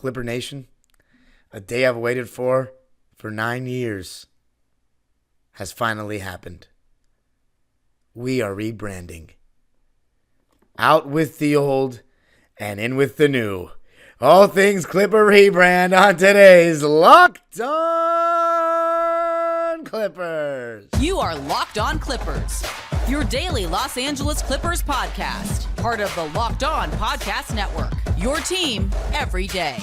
Clipper Nation, a day I've waited for 9 years has finally happened. We are rebranding. Out with the old and in with the new. All things Clipper rebrand on today's Locked On Clippers. You are Locked On Clippers, your daily Los Angeles Clippers podcast. Part of the Locked On Podcast Network, your team every day.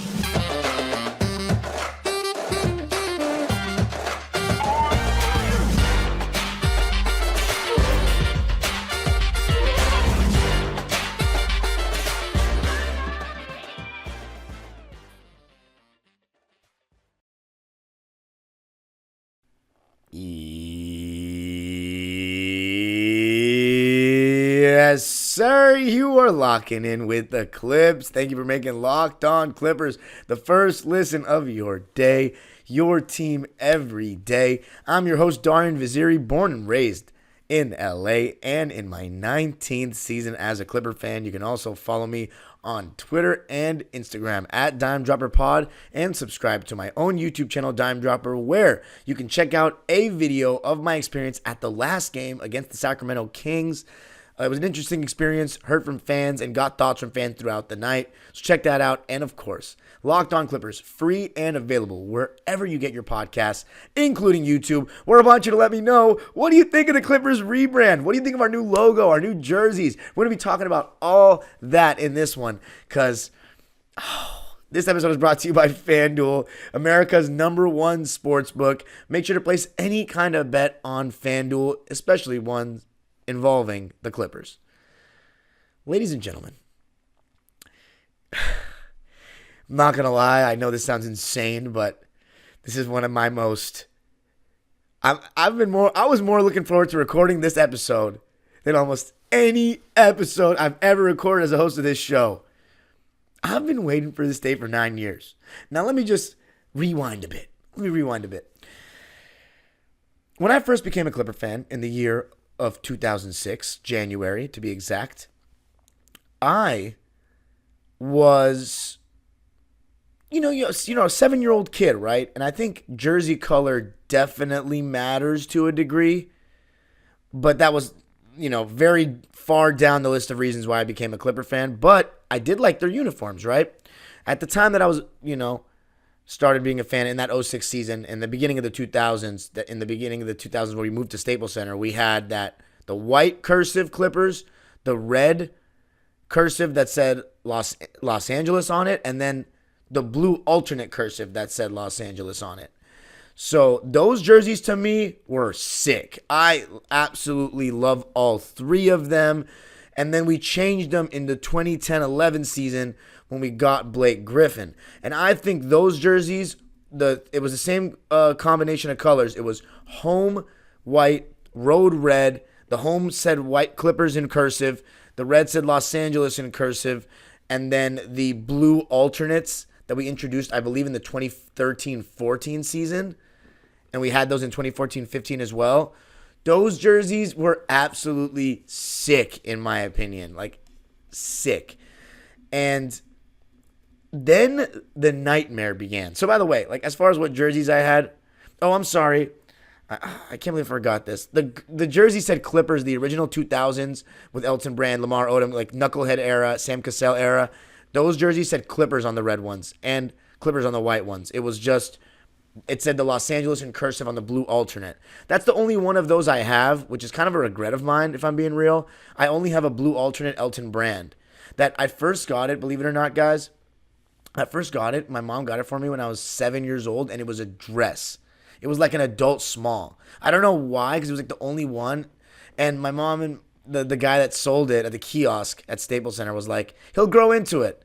Yes, sir. You are locking in with the Clips. Thank you for making Locked On Clippers the first listen of your day, your team every day. I'm your host, Darian Vaziri, born and raised in LA and in my 19th season as a Clipper fan. You can also follow me on Twitter and Instagram at DimeDropperPod and subscribe to my own YouTube channel, Dime Dropper, where you can check out a video of my experience at the last game against the Sacramento Kings. It was an interesting experience, heard from fans, and got thoughts from fans throughout the night. So check that out. And of course, Locked On Clippers, free and available wherever you get your podcasts, including YouTube, where I want you to let me know, what do you think of the Clippers rebrand? What do you think of our new logo, our new jerseys? We're going to be talking about all that in this one because this episode is brought to you by FanDuel, America's #1 sports book. Make sure to place any kind of bet on FanDuel, especially ones involving the Clippers. Ladies and gentlemen, I'm not going to lie, I know this sounds insane, but this is one of my most I was more looking forward to recording this episode than almost any episode I've ever recorded as a host of this show. I've been waiting for this day for 9 years. Now let me just rewind a bit. When I first became a Clipper fan in the year of 2006, January to be exact, I was, a 7-year-old kid, right? And I think jersey color definitely matters to a degree, but that was, very far down the list of reasons why I became a Clipper fan. But I did like their uniforms, right? At the time that I was, started being a fan in that 06 season, in the beginning of the 2000s, where we moved to Staples Center, we had the white cursive Clippers, the red cursive that said Los Angeles on it, and then the blue alternate cursive that said Los Angeles on it. So those jerseys to me were sick. I absolutely love all three of them. And then we changed them in the 2010-11 season when we got Blake Griffin. And I think those jerseys, it was the same combination of colors. It was home white, road red. The home said white Clippers in cursive. The red said Los Angeles in cursive. And then the blue alternates that we introduced, I believe, in the 2013-14 season. And we had those in 2014-15 as well. Those jerseys were absolutely sick, in my opinion. Like, sick. And then the nightmare began. So, by the way, as far as what jerseys I had, I'm sorry. I can't believe I forgot this. The jersey said Clippers, the original 2000s with Elton Brand, Lamar Odom, Knucklehead era, Sam Cassell era. Those jerseys said Clippers on the red ones and Clippers on the white ones. It said the Los Angeles in cursive on the blue alternate. That's the only one of those I have, which is kind of a regret of mine, if I'm being real. I only have a blue alternate Elton Brand. That I first got it, believe it or not, guys. I first got it. My mom got it for me when I was 7 years old, and it was a dress. It was like an adult small. I don't know why, because it was the only one. And my mom and the guy that sold it at the kiosk at Staples Center was like, he'll grow into it.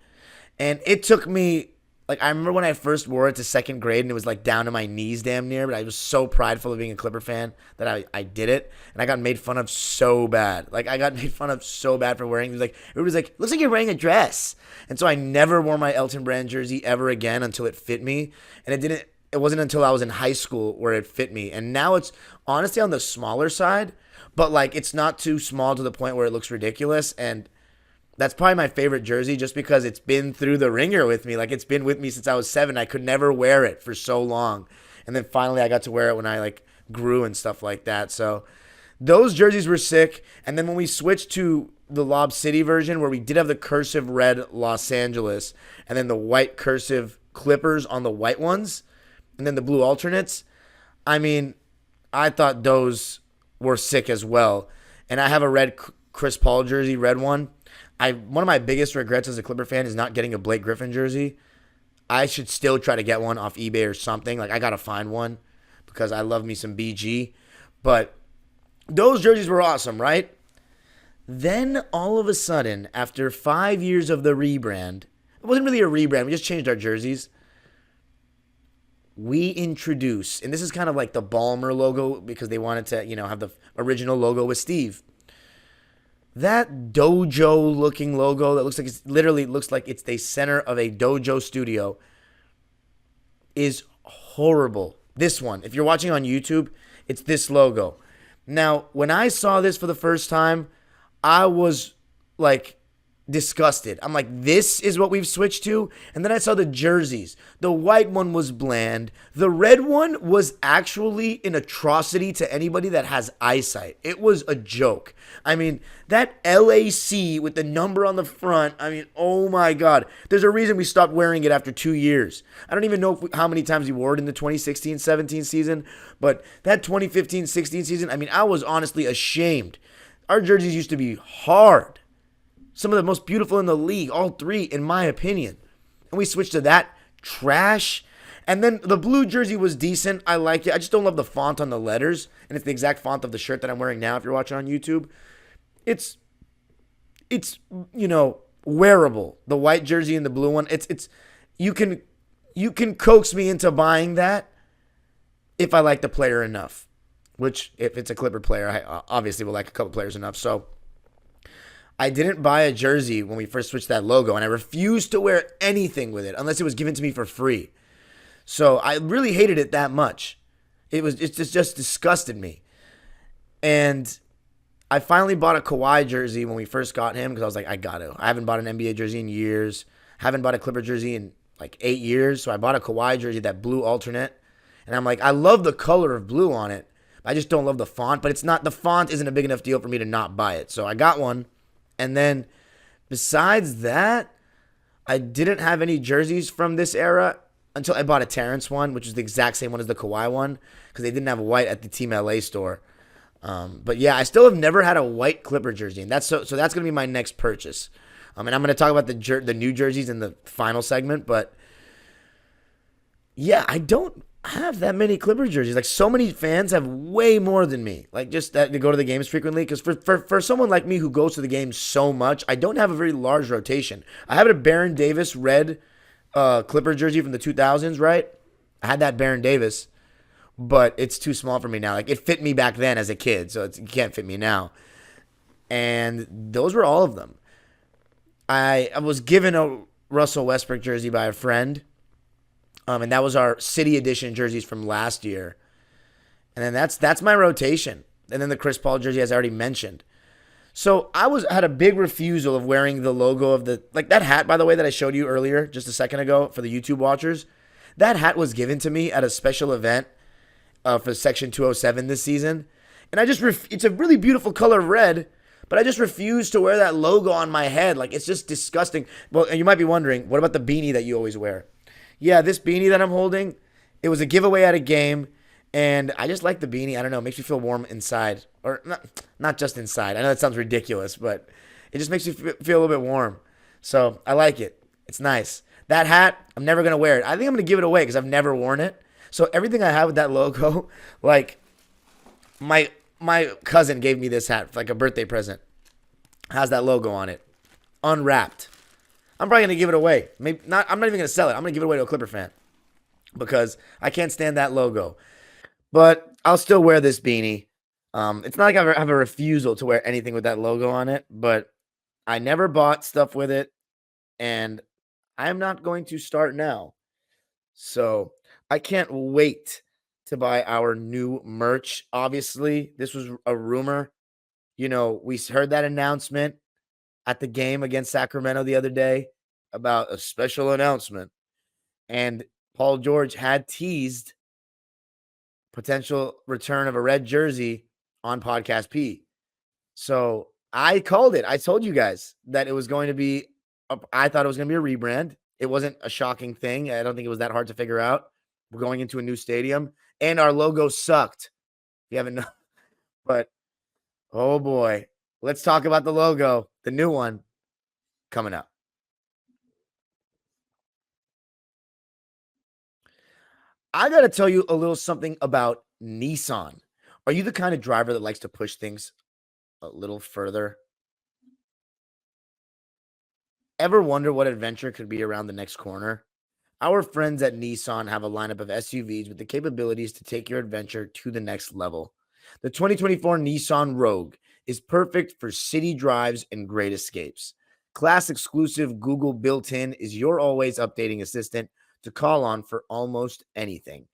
And it took me, I remember when I first wore it to second grade, and it was down to my knees damn near, but I was so prideful of being a Clipper fan that I did it. And I got made fun of so bad. I got made fun of so bad for wearing it. It was looks like you're wearing a dress. And so I never wore my Elton Brand jersey ever again until it fit me. And it wasn't until I was in high school where it fit me. And now it's honestly on the smaller side, but it's not too small to the point where it looks ridiculous. And That's probably my favorite jersey just because it's been through the ringer with me. Like it's been with me since I was 7. I could never wear it for so long. And then finally I got to wear it when I like grew and stuff like that. So those jerseys were sick. And then when we switched to the Lob City version where we did have the cursive red Los Angeles and then the white cursive Clippers on the white ones and then the blue alternates, I mean, I thought those were sick as well. And I have a red Chris Paul jersey, red one. One of my biggest regrets as a Clipper fan is not getting a Blake Griffin jersey. I should still try to get one off eBay or something. Like I gotta find one because I love me some BG. But those jerseys were awesome, right? Then all of a sudden, after 5 years of the rebrand, it wasn't really a rebrand. We just changed our jerseys. We introduce, and this is kind of like the Ballmer logo because they wanted to, have the original logo with Steve. That dojo looking logo that looks like it's the center of a dojo studio is horrible. This one, if you're watching on YouTube, it's this logo. Now, when I saw this for the first time, I was like disgusted. I'm like, this is what we've switched to? And then I saw the jerseys. The white one was bland. The red one was actually an atrocity to anybody that has eyesight. It was a joke. I mean, that LAC with the number on the front, I mean, oh my God. There's a reason we stopped wearing it after 2 years. I don't even know how many times we wore it in the 2016-17 season, but that 2015-16 season, I mean, I was honestly ashamed. Our jerseys used to be hard. Some of the most beautiful in the league, all three, in my opinion. And we switched to that trash. And then the blue jersey was decent. I like it. I just don't love the font on the letters. And it's the exact font of the shirt that I'm wearing now if you're watching on YouTube. It's wearable. The white jersey and the blue one. You can coax me into buying that if I like the player enough. Which, if it's a Clipper player, I obviously will like a couple players enough. So I didn't buy a jersey when we first switched that logo, and I refused to wear anything with it unless it was given to me for free. So I really hated it that much. It just disgusted me. And I finally bought a Kawhi jersey when we first got him because I was like, I got to. I haven't bought an NBA jersey in years. Haven't bought a Clipper jersey in like 8 years. So I bought a Kawhi jersey, that blue alternate. And I'm like, I love the color of blue on it. I just don't love the font. But the font isn't a big enough deal for me to not buy it. So I got one. And then besides that, I didn't have any jerseys from this era until I bought a Terrence one, which is the exact same one as the Kawhi one because they didn't have white at the Team LA store. But yeah, I still have never had a white Clipper jersey, and that's so that's going to be my next purchase. And I'm going to talk about the new jerseys in the final segment, but yeah, I don't have that many Clipper jerseys. Like, so many fans have way more than me. Like, just that they go to the games frequently. Because for someone like me who goes to the games so much, I don't have a very large rotation. I have a Baron Davis red Clipper jersey from the 2000s, right? I had that Baron Davis, but it's too small for me now. Like, it fit me back then as a kid, so it can't fit me now. And those were all of them. I was given a Russell Westbrook jersey by a friend. And that was our City Edition jerseys from last year. And then that's my rotation. And then the Chris Paul jersey, as I already mentioned. So I had a big refusal of wearing the logo of that hat, by the way, that I showed you earlier, just a second ago, for the YouTube watchers. That hat was given to me at a special event for Section 207 this season. And it's a really beautiful color of red, but I just refuse to wear that logo on my head. Like, it's just disgusting. Well, and you might be wondering, what about the beanie that you always wear? Yeah, this beanie that I'm holding, it was a giveaway at a game, and I just like the beanie. I don't know, it makes me feel warm inside. Or not just inside. I know that sounds ridiculous, but it just makes you feel a little bit warm. So I like it. It's nice. That hat, I'm never going to wear it. I think I'm going to give it away because I've never worn it. So everything I have with that logo, like my cousin gave me this hat for like a birthday present. Has that logo on it. Unwrapped. I'm probably going to give it away. I'm not even going to sell it. I'm going to give it away to a Clipper fan because I can't stand that logo. But I'll still wear this beanie. It's not like I have a refusal to wear anything with that logo on it, but I never bought stuff with it, and I'm not going to start now. So I can't wait to buy our new merch. Obviously, this was a rumor. We heard that announcement. at the game against Sacramento the other day about a special announcement. And Paul George had teased potential return of a red jersey on Podcast P. So I called it. I told you guys that it was going to be, I thought it was going to be a rebrand. It wasn't a shocking thing. I don't think it was that hard to figure out. We're going into a new stadium, and our logo sucked. You haven't known, but oh boy. Let's talk about the logo, the new one coming up. I got to tell you a little something about Nissan. Are you the kind of driver that likes to push things a little further? Ever wonder what adventure could be around the next corner? Our friends at Nissan have a lineup of SUVs with the capabilities to take your adventure to the next level. The 2024 Nissan Rogue is perfect for city drives and great escapes. Class exclusive Google built-in is your always updating assistant to call on for almost anything.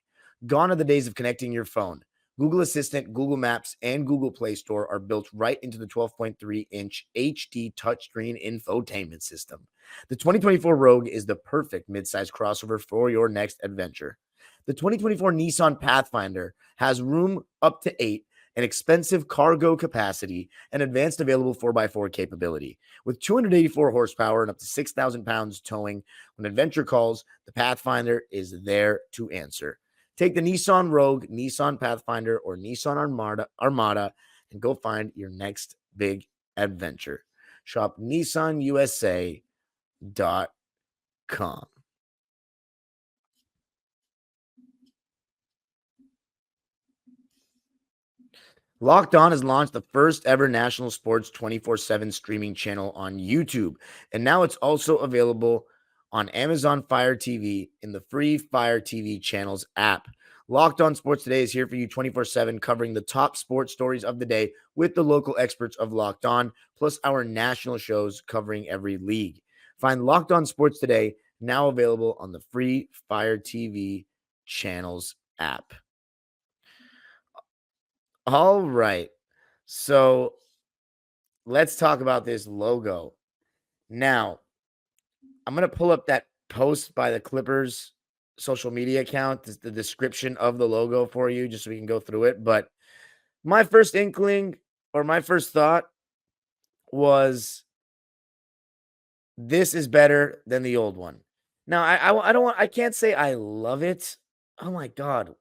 Gone are the days of connecting your phone. Google Assistant, Google Maps, and Google Play Store are built right into the 12.3-inch HD touchscreen infotainment system. The 2024 Rogue is the perfect midsize crossover for your next adventure. The 2024 Nissan Pathfinder has room up to 8, an expensive cargo capacity, and advanced available 4x4 capability. With 284 horsepower and up to 6,000 pounds towing, when adventure calls, the Pathfinder is there to answer. Take the Nissan Rogue, Nissan Pathfinder, or Nissan Armada and go find your next big adventure. Shop nissanusa.com. Locked On has launched the first ever national sports 24/7 streaming channel on YouTube, and now it's also available on Amazon Fire TV in the free Fire TV channels app. Locked On Sports Today is here for you 24/7, covering the top sports stories of the day with the local experts of Locked On, plus our national shows covering every league. Find Locked On Sports Today now available on the free Fire TV channels app. All right. So let's talk about this logo. Now, I'm going to pull up that post by the Clippers social media account, the description of the logo for you, just so we can go through it. But my first inkling or my first thought was this is better than the old one. Now, I can't say I love it. Oh my God.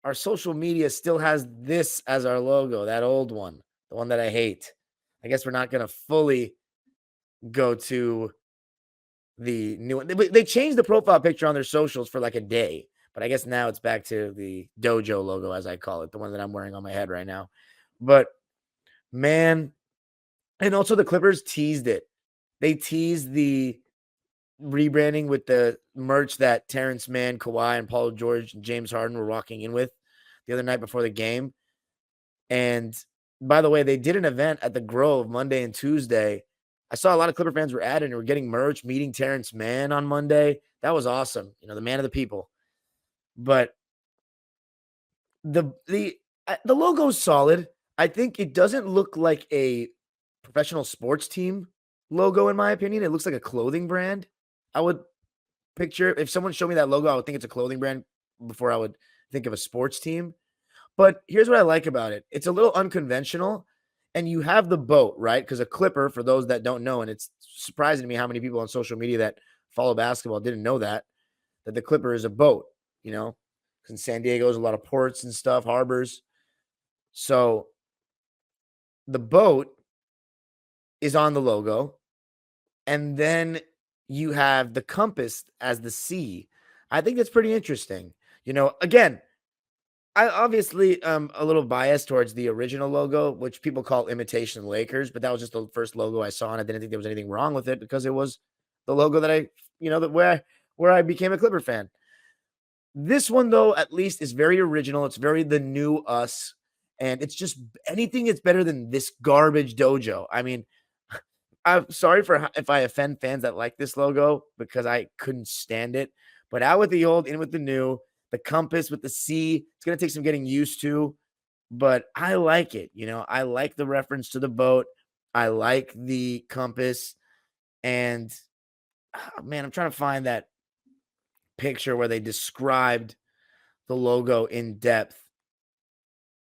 Our social media still has this as our logo, that old one, the one that I hate. I guess we're not going to fully go to the new one. They changed the profile picture on their socials for like a day, but I guess now it's back to the dojo logo, as I call it, the one that I'm wearing on my head right now. But man, and also the Clippers teased it. They teased the rebranding with the merch that Terrence Mann, Kawhi, and Paul George and James Harden were walking in with the other night before the game. And by the way, they did an event at the Grove Monday and Tuesday. I saw a lot of Clipper fans were at it and were getting merch, meeting Terrence Mann on Monday. That was awesome. You know, the man of the people. But the logo is solid. I think it doesn't look like a professional sports team logo, in my opinion. It looks like a clothing brand. I would picture, if someone showed me that logo, I would think it's a clothing brand before I would think of a sports team. But here's what I like about it. It's a little unconventional, and you have the boat, right? Because a Clipper, for those that don't know, and it's surprising to me how many people on social media that follow basketball didn't know that the Clipper is a boat, you know? Because in San Diego, there's a lot of ports and stuff, harbors. So the boat is on the logo, and then you have the compass as the sea. I think that's pretty interesting. You know, again, I obviously a little biased towards the original logo, which people call imitation Lakers, but that was just the first logo I saw, and I didn't think there was anything wrong with it because it was the logo that I, you know, that where I became a Clipper fan. This one, though, at least is very original. It's very the new us, and it's just anything that's better than this garbage dojo. I mean, I'm sorry for if I offend fans that like this logo because I couldn't stand it. But out with the old, in with the new. The compass with the C, it's going to take some getting used to, but I like it. You know, I like the reference to the boat. I like the compass. And, man, I'm trying to find that picture where they described the logo in depth.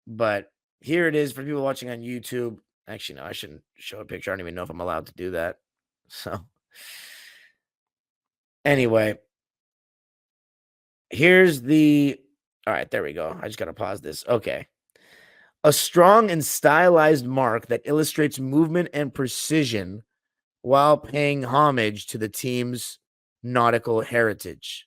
But here it is for people watching on YouTube. Actually, no, I shouldn't show a picture. I don't even know if I'm allowed to do that. So, anyway, here's the. All right, there we go. I just got to pause this. Okay. A strong and stylized mark that illustrates movement and precision while paying homage to the team's nautical heritage.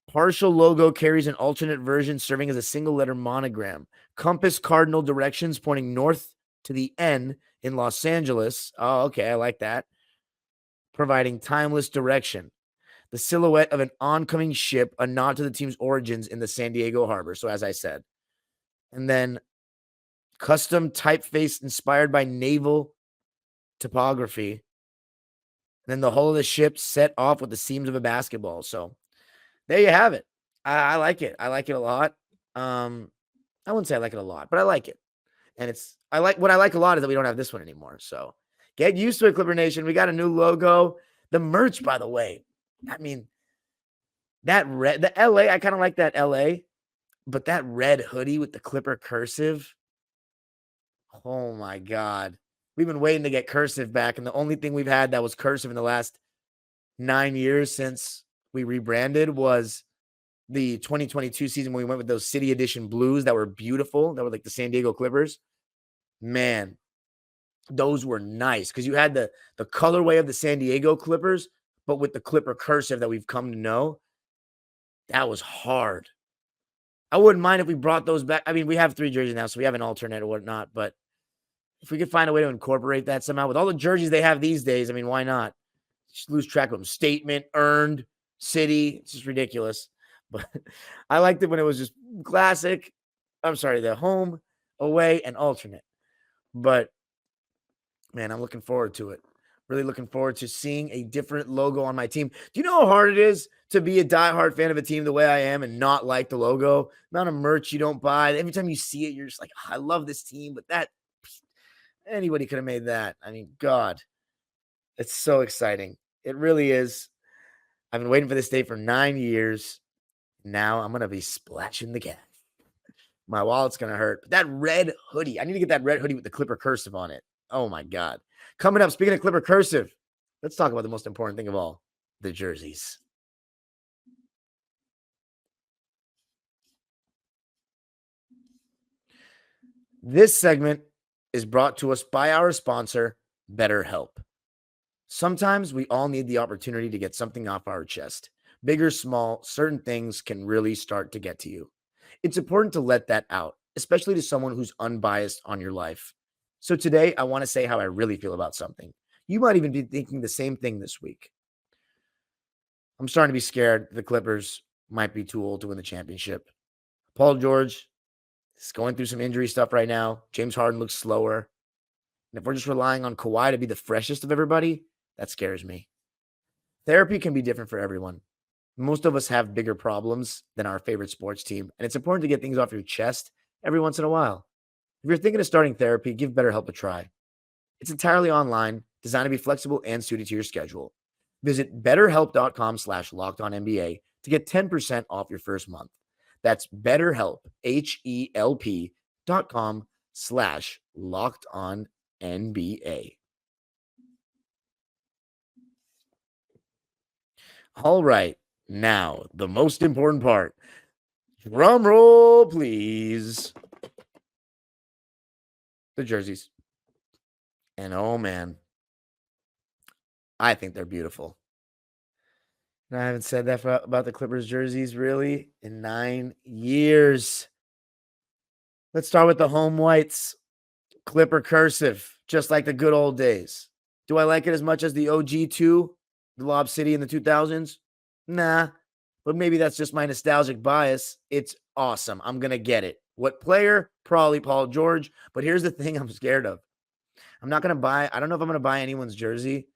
Partial logo carries an alternate version serving as a single letter monogram. Compass cardinal directions pointing north to the N in Los Angeles. Oh, okay. I like that. Providing timeless direction. The silhouette of an oncoming ship, a nod to the team's origins in the San Diego harbor. So, as I said. And then custom typeface inspired by naval topography. And then the hull of the ship set off with the seams of a basketball. So, there you have it. I like it. I like it a lot. I wouldn't say I like it a lot, but I like it. And what I like a lot is that we don't have this one anymore. So get used to it, Clipper Nation. We got a new logo. The merch, by the way. I mean, that the LA, I kind of like that LA, but that red hoodie with the Clipper cursive. Oh my God. We've been waiting to get cursive back. And the only thing we've had that was cursive in the last 9 years since we rebranded was the 2022 season when we went with those City Edition blues that were beautiful, that were like the San Diego Clippers. Man, those were nice because you had the colorway of the San Diego Clippers, but with the Clipper cursive that we've come to know. That was hard. I wouldn't mind if we brought those back. I mean, we have 3 jerseys now, so we have an alternate or whatnot, but if we could find a way to incorporate that somehow with all the jerseys they have these days, I mean, why not? Just lose track of them. Statement, earned, city. It's just ridiculous. But I liked it when it was just classic. I'm sorry, the home, away, and alternate. But, man, I'm looking forward to it. Really looking forward to seeing a different logo on my team. Do you know how hard it is to be a diehard fan of a team the way I am and not like the logo? The amount of merch you don't buy. Every time you see it, you're just like, oh, I love this team, but that anybody could have made that. I mean, God, it's so exciting. It really is. I've been waiting for this day for 9 years. Now I'm going to be splashing the cash. My wallet's going to hurt. But that red hoodie, I need to get that red hoodie with the Clipper cursive on it. Oh, my God. Coming up, speaking of Clipper cursive, let's talk about the most important thing of all, the jerseys. This segment is brought to us by our sponsor, BetterHelp. Sometimes we all need the opportunity to get something off our chest. Big or small, certain things can really start to get to you. It's important to let that out, especially to someone who's unbiased on your life. So today, I want to say how I really feel about something. You might even be thinking the same thing this week. I'm starting to be scared the Clippers might be too old to win the championship. Paul George is going through some injury stuff right now. James Harden looks slower. And if we're just relying on Kawhi to be the freshest of everybody, that scares me. Therapy can be different for everyone. Most of us have bigger problems than our favorite sports team, and it's important to get things off your chest every once in a while. If you're thinking of starting therapy, give BetterHelp a try. It's entirely online, designed to be flexible and suited to your schedule. Visit betterhelp.com/lockedonnba to get 10% off your first month. That's BetterHelp, HELP.com/lockedonnba. All right, now the most important part. Drum roll, please. The jerseys. And oh man, I think they're beautiful. And I haven't said that about the Clippers jerseys really in 9 years. Let's start with the home whites. Clipper cursive, just like the good old days. Do I like it as much as the OG2, the Lob City in the 2000s? Nah, but maybe that's just my nostalgic bias. It's awesome. I'm going to get it. What player? Probably Paul George. But here's the thing I'm scared of. I don't know if I'm going to buy anyone's jersey.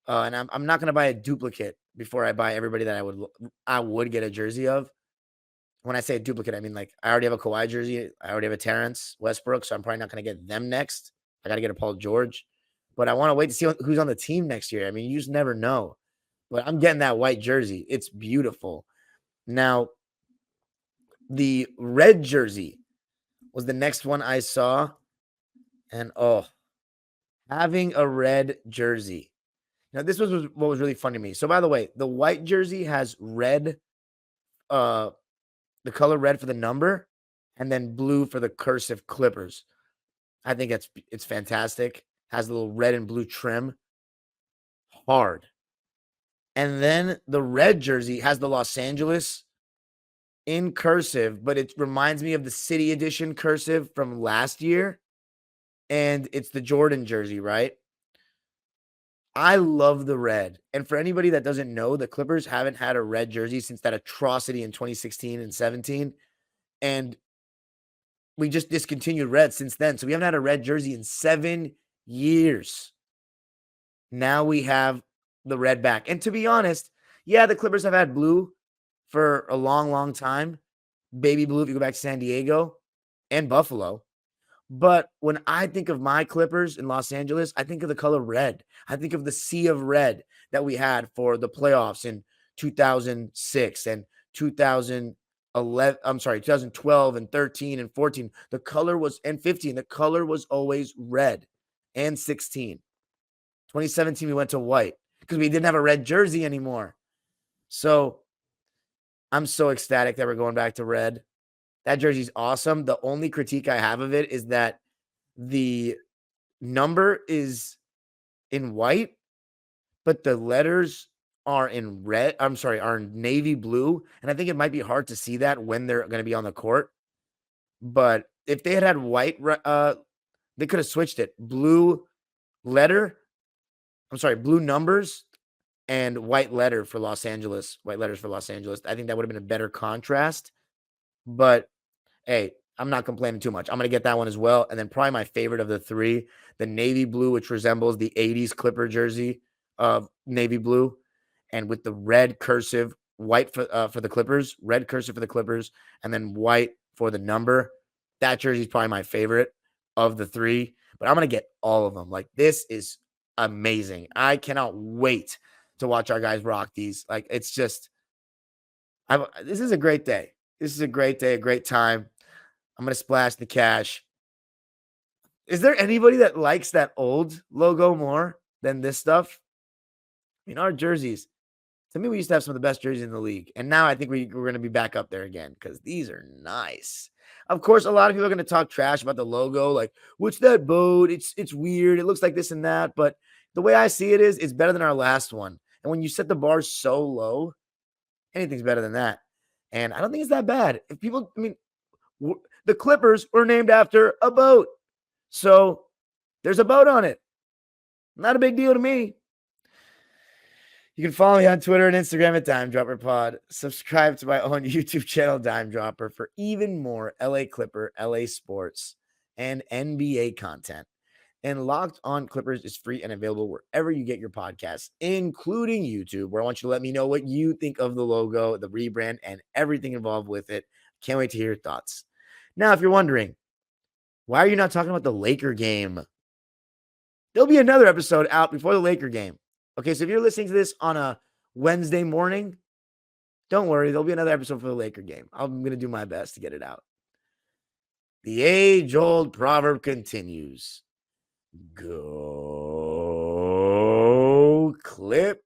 And I'm not going to buy a duplicate before I buy everybody that I would get a jersey of. When I say a duplicate, I mean like I already have a Kawhi jersey. I already have a Terrence Westbrook, so I'm probably not going to get them next. I got to get a Paul George. But I want to wait to see who's on the team next year. I mean, you just never know. But I'm getting that white jersey. It's beautiful. Now, the red jersey was the next one I saw. And having a red jersey. Now, this was what was really fun to me. So, by the way, the white jersey has red, the color red for the number, and then blue for the cursive Clippers. I think it's fantastic. Has a little red and blue trim. Hard. And then the red jersey has the Los Angeles in cursive, but it reminds me of the City Edition cursive from last year. And it's the Jordan jersey, right? I love the red. And for anybody that doesn't know, the Clippers haven't had a red jersey since that atrocity in 2016 and 17. And we just discontinued red since then. So we haven't had a red jersey in 7 years. Now we have the red back. And to be honest, yeah, the Clippers have had blue for a long, long time. Baby blue if you go back to San Diego and Buffalo. But when I think of my Clippers in Los Angeles, I think of the color red. I think of the sea of red that we had for the playoffs in 2006 and 2012 and 13 and 14. The color was, and 15, the color was always red, and 16. 2017, we went to white because we didn't have a red jersey anymore. So I'm so ecstatic that we're going back to red. That jersey's awesome. The only critique I have of it is that the number is in white, but the letters are in red. Are in navy blue. And I think it might be hard to see that when they're going to be on the court. But if they had white, they could have switched it. Blue numbers and white letter for Los Angeles. White letters for Los Angeles. I think that would have been a better contrast. But hey, I'm not complaining too much. I'm going to get that one as well. And then probably my favorite of the three, the navy blue, which resembles the 80s Clipper jersey of navy blue. And with the red cursive, white for the Clippers, red cursive for the Clippers, and then white for the number. That jersey is probably my favorite of the three. But I'm going to get all of them. Like, this is amazing. I cannot wait to watch our guys rock these. Like, it's just, this is a great day. This is a great day, a great time. I'm going to splash the cash. Is there anybody that likes that old logo more than this stuff? I mean, our jerseys, to me, we used to have some of the best jerseys in the league. And now I think we're going to be back up there again because these are nice. Of course, a lot of people are going to talk trash about the logo. Like, what's that boat? It's weird. It looks like this and that. But the way I see it is, it's better than our last one. And when you set the bar so low, anything's better than that. And I don't think it's that bad. If people, I mean, the Clippers were named after a boat. So there's a boat on it. Not a big deal to me. You can follow me on Twitter and Instagram at Dime Dropper Pod. Subscribe to my own YouTube channel, Dime Dropper, for even more LA Clipper, LA sports, and NBA content. And Locked On Clippers is free and available wherever you get your podcasts, including YouTube, where I want you to let me know what you think of the logo, the rebrand, and everything involved with it. Can't wait to hear your thoughts. Now, if you're wondering, why are you not talking about the Laker game? There'll be another episode out before the Laker game. Okay, so if you're listening to this on a Wednesday morning, don't worry. There'll be another episode for the Laker game. I'm going to do my best to get it out. The age-old proverb continues. Go Clippers.